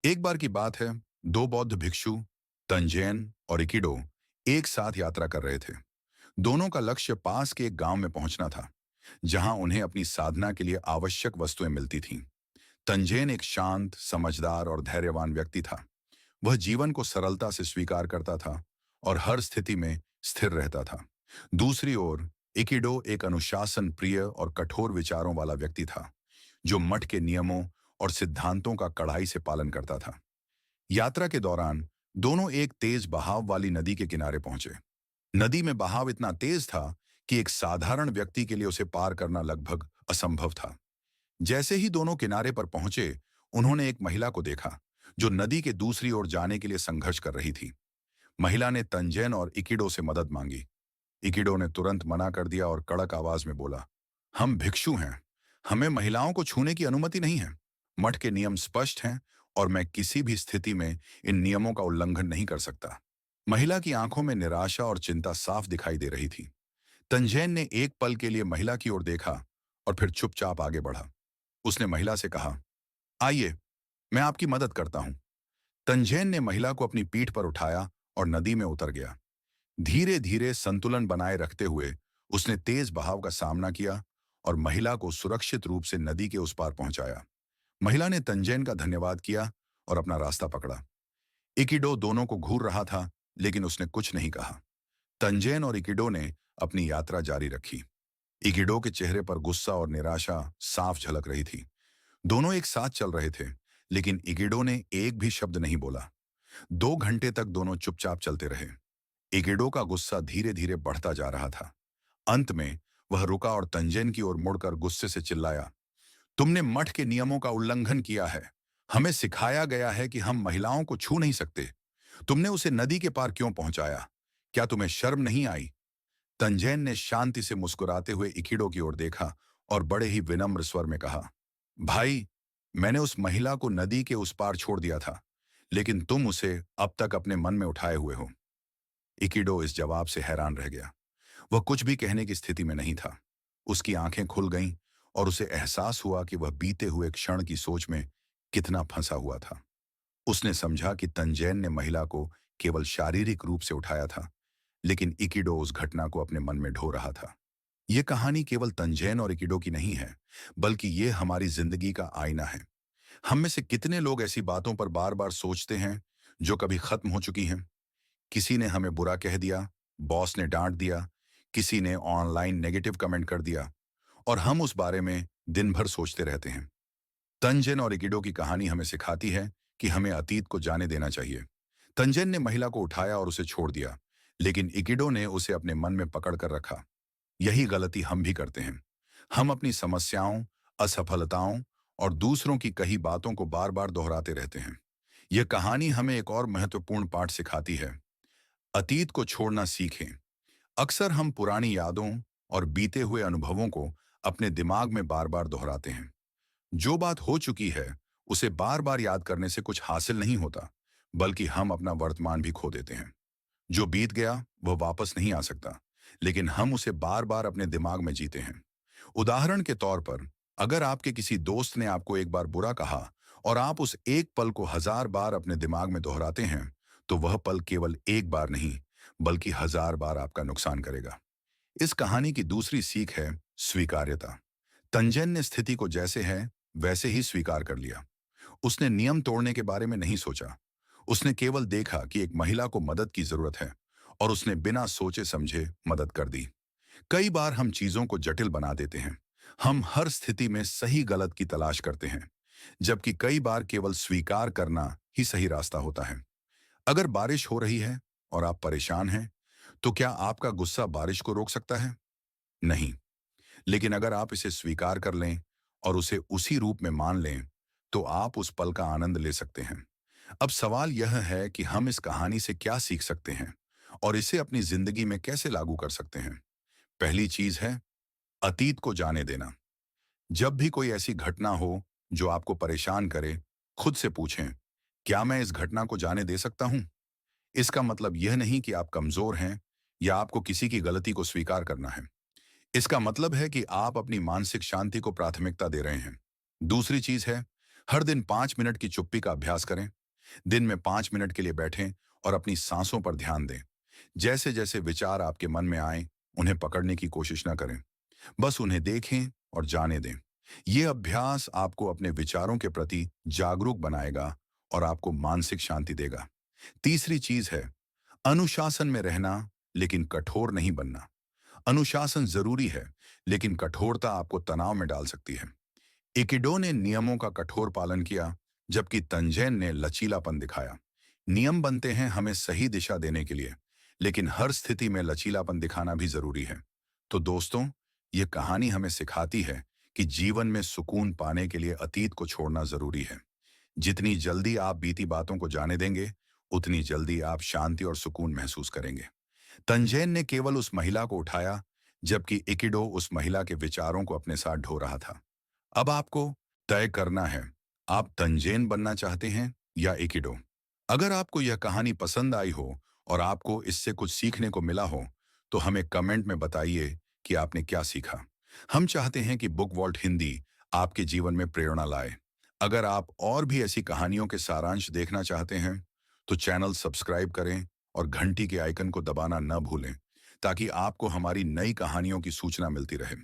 एक बार की बात है, दो बौद्ध भिक्षु तंजैन और इकिडो एक साथ यात्रा कर रहे थे। दोनों का लक्ष्य पास के एक गांव में पहुंचना था, जहां उन्हें अपनी साधना के लिए आवश्यक वस्तुएं मिलती थीं। तंजैन एक शांत, समझदार और धैर्यवान व्यक्ति था। वह जीवन को सरलता से स्वीकार करता था और हर स्थिति में स्थिर रहता था। दूसरी ओर इकिडो एक अनुशासन प्रिय और कठोर विचारों वाला व्यक्ति था, जो मठ के नियमों और सिद्धांतों का कड़ाई से पालन करता था। यात्रा के दौरान दोनों एक तेज बहाव वाली नदी के किनारे पहुंचे। नदी में बहाव इतना तेज था कि एक साधारण व्यक्ति के लिए उसे पार करना लगभग असंभव था। जैसे ही दोनों किनारे पर पहुंचे, उन्होंने एक महिला को देखा, जो नदी के दूसरी ओर जाने के लिए संघर्ष कर रही थी। महिला ने तंजैन और इकिडो से मदद मांगी। इकिडो ने तुरंत मना कर दिया और कड़क आवाज में बोला, हम भिक्षु हैं, हमें महिलाओं को छूने की अनुमति नहीं है। मठ के नियम स्पष्ट हैं और मैं किसी भी स्थिति में इन नियमों का उल्लंघन नहीं कर सकता। महिला की आंखों में निराशा और चिंता साफ दिखाई दे रही थी। तंजैन ने एक पल के लिए महिला की ओर देखा और फिर चुपचाप आगे बढ़ा। उसने महिला से कहा, आइए, मैं आपकी मदद करता हूं। तंजैन ने महिला को अपनी पीठ पर उठाया और नदी में उतर गया। धीरे धीरे संतुलन बनाए रखते हुए उसने तेज बहाव का सामना किया और महिला को सुरक्षित रूप से नदी के उस पार पहुंचाया। महिला ने तंजैन का धन्यवाद किया और अपना रास्ता पकड़ा। इकिडो दोनों को घूर रहा था, लेकिन उसने कुछ नहीं कहा। तंजैन और इकिडो ने अपनी यात्रा जारी रखी। इकिडो के चेहरे पर गुस्सा और निराशा साफ झलक रही थी। दोनों एक साथ चल रहे थे, लेकिन इकिडो ने एक भी शब्द नहीं बोला। 2 घंटे तक दोनों चुपचाप चलते रहे। इकिडो का गुस्सा धीरे धीरे बढ़ता जा रहा था। अंत में वह रुका और तंजैन की ओर मुड़कर गुस्से से चिल्लाया, तुमने मठ के नियमों का उल्लंघन किया है। हमें सिखाया गया है कि हम महिलाओं को छू नहीं सकते। तुमने उसे नदी के पार क्यों पहुंचाया? क्या तुम्हें शर्म नहीं आई? तंजैन ने शांति से मुस्कुराते हुए इकिडो की ओर देखा और बड़े ही विनम्र स्वर में कहा, भाई, मैंने उस महिला को नदी के उस पार छोड़ दिया था, लेकिन तुम उसे अब तक अपने मन में उठाए हुए हो। इकिडो इस जवाब से हैरान रह गया। वह कुछ भी कहने की स्थिति में नहीं था। उसकी आंखें खुल गईं और उसे एहसास हुआ कि वह बीते हुए क्षण की सोच में कितना फंसा हुआ था। उसने समझा कि तंजैन ने महिला को केवल शारीरिक रूप से उठाया था, लेकिन इकिडो उस घटना को अपने मन में ढो रहा था। यह कहानी केवल तंजैन और इकिडो की नहीं है, बल्कि ये हमारी जिंदगी का आईना है। हम में से कितने लोग ऐसी बातों पर बार बार सोचते हैं जो कभी खत्म हो चुकी हैं। किसी ने हमें बुरा कह दिया, बॉस ने डांट दिया, किसी ने ऑनलाइन नेगेटिव कमेंट कर दिया, और हम उस बारे में दिन भर सोचते रहते हैं। तंजन और इकिडो की कहानी हमें सिखाती है कि हमें अतीत को जाने देना चाहिए। तंजन ने महिला को उठाया और उसे छोड़ दिया, लेकिन इकिडो ने उसे अपने मन में पकड़ कर रखा। यही गलती हम भी करते हैं। हम अपनी समस्याओं, असफलताओं और दूसरों की कही बातों को बार बार दोहराते रहते हैं। यह कहानी हमें एक और महत्वपूर्ण पाठ सिखाती है, अतीत को छोड़ना सीखें। अक्सर हम पुरानी यादों और बीते हुए अनुभवों को अपने दिमाग में बार बार दोहराते हैं। जो बात हो चुकी है, उसे बार बार याद करने से कुछ हासिल नहीं होता, बल्कि हम अपना वर्तमान भी खो देते हैं। जो बीत गया वह वापस नहीं आ सकता, लेकिन हम उसे बार बार अपने दिमाग में जीते हैं। उदाहरण के तौर पर, अगर आपके किसी दोस्त ने आपको एक बार बुरा कहा और आप उस एक पल को 1000 बार अपने दिमाग में दोहराते हैं, तो वह पल केवल एक बार नहीं, बल्कि 1000 बार आपका नुकसान करेगा। इस कहानी की दूसरी सीख है स्वीकार्यता। तंजन ने स्थिति को जैसे है वैसे ही स्वीकार कर लिया। उसने नियम तोड़ने के बारे में नहीं सोचा। उसने केवल देखा कि एक महिला को मदद की जरूरत है, और उसने बिना सोचे समझे मदद कर दी। कई बार हम चीजों को जटिल बना देते हैं। हम हर स्थिति में सही गलत की तलाश करते हैं, जबकि कई बार केवल स्वीकार करना ही सही रास्ता होता है। अगर बारिश हो रही है और आप परेशान हैं, तो क्या आपका गुस्सा बारिश को रोक सकता है? नहीं। लेकिन अगर आप इसे स्वीकार कर लें और उसे उसी रूप में मान लें, तो आप उस पल का आनंद ले सकते हैं। अब सवाल यह है कि हम इस कहानी से क्या सीख सकते हैं और इसे अपनी जिंदगी में कैसे लागू कर सकते हैं। पहली चीज है अतीत को जाने देना। जब भी कोई ऐसी घटना हो जो आपको परेशान करे, खुद से पूछें, क्या मैं इस घटना को जाने दे सकता हूं? इसका मतलब यह नहीं कि आप कमजोर हैं या आपको किसी की गलती को स्वीकार करना है। इसका मतलब है कि आप अपनी मानसिक शांति को प्राथमिकता दे रहे हैं। दूसरी चीज है, हर दिन 5 मिनट की चुप्पी का अभ्यास करें। दिन में 5 मिनट के लिए बैठें और अपनी सांसों पर ध्यान दें। जैसे जैसे विचार आपके मन में आए, उन्हें पकड़ने की कोशिश न करें। बस उन्हें देखें और जाने दें। ये अभ्यास आपको अपने विचारों के प्रति जागरूक बनाएगा और आपको मानसिक शांति देगा। तीसरी चीज है अनुशासन में रहना, लेकिन कठोर नहीं बनना। अनुशासन जरूरी है, लेकिन कठोरता आपको तनाव में डाल सकती है। इकिडो ने नियमों का कठोर पालन किया, जबकि तंजैन ने लचीलापन दिखाया। नियम बनते हैं हमें सही दिशा देने के लिए, लेकिन हर स्थिति में लचीलापन दिखाना भी जरूरी है। तो दोस्तों, ये कहानी हमें सिखाती है कि जीवन में सुकून पाने के लिए अतीत को छोड़ना जरूरी है। जितनी जल्दी आप बीती बातों को जाने देंगे, उतनी जल्दी आप शांति और सुकून महसूस करेंगे। तंजैन ने केवल उस महिला को उठाया, जबकि इकिडो उस महिला के विचारों को अपने साथ ढो रहा था। अब आपको तय करना है, आप तंजैन बनना चाहते हैं या इकिडो। अगर आपको यह कहानी पसंद आई हो और आपको इससे कुछ सीखने को मिला हो, तो हमें कमेंट में बताइए कि आपने क्या सीखा। हम चाहते हैं कि बुक वॉल्ट हिंदी आपके जीवन में प्रेरणा लाए। अगर आप और भी ऐसी कहानियों के सारांश देखना चाहते हैं, तो चैनल सब्सक्राइब करें और घंटी के आइकन को दबाना न भूलें, ताकि आपको हमारी नई कहानियों की सूचना मिलती रहे।